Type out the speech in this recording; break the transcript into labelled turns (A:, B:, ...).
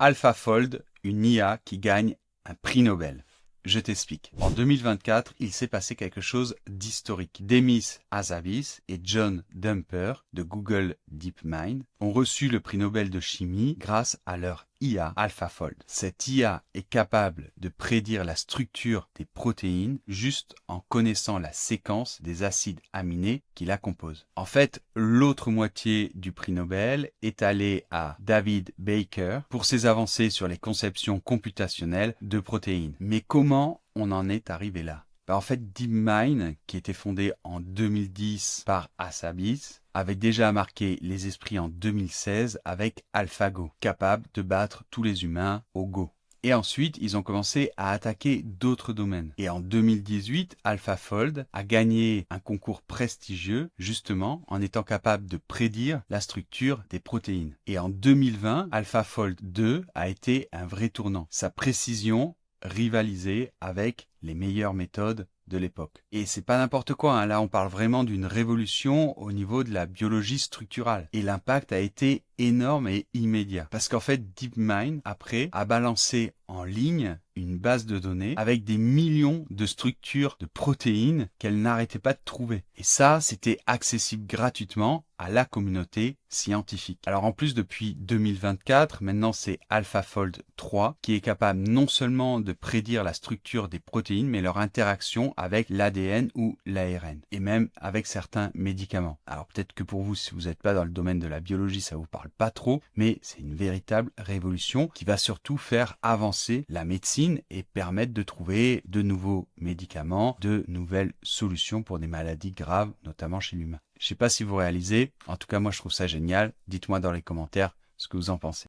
A: AlphaFold, une IA qui gagne un prix Nobel. Je t'explique. En 2024, il s'est passé quelque chose d'historique. Demis Hassabis et John Dumper de Google DeepMind ont reçu le prix Nobel de chimie grâce à leur IA AlphaFold. Cette IA est capable de prédire la structure des protéines juste en connaissant la séquence des acides aminés qui la composent. En fait, l'autre moitié du prix Nobel est allée à David Baker pour ses avancées sur les conceptions computationnelles de protéines. Mais comment on en est arrivé là? En fait, DeepMind, qui était fondé en 2010 par Hassabis, avait déjà marqué les esprits en 2016 avec AlphaGo, capable de battre tous les humains au Go. Et ensuite, ils ont commencé à attaquer d'autres domaines. Et en 2018, AlphaFold a gagné un concours prestigieux, justement, en étant capable de prédire la structure des protéines. Et en 2020, AlphaFold 2 a été un vrai tournant. Sa précision rivalisait avec les meilleures méthodes de l'époque. Et c'est pas n'importe quoi, hein. Là on parle vraiment d'une révolution au niveau de la biologie structurale. Et l'impact a été énorme et immédiat. Parce qu'en fait, DeepMind, après, a balancé en ligne une base de données avec des millions de structures de protéines qu'elle n'arrêtait pas de trouver. Et ça, c'était accessible gratuitement à la communauté scientifique. Alors en plus, depuis 2024, maintenant c'est AlphaFold 3 qui est capable non seulement de prédire la structure des protéines, mais leur interaction avec l'ADN ou l'ARN, et même avec certains médicaments. Alors peut-être que pour vous, si vous n'êtes pas dans le domaine de la biologie, ça vous parle pas trop, mais c'est une véritable révolution qui va surtout faire avancer la médecine et permettre de trouver de nouveaux médicaments, de nouvelles solutions pour des maladies graves, notamment chez l'humain. Je sais pas si vous réalisez, en tout cas moi je trouve ça génial. Dites-moi dans les commentaires ce que vous en pensez.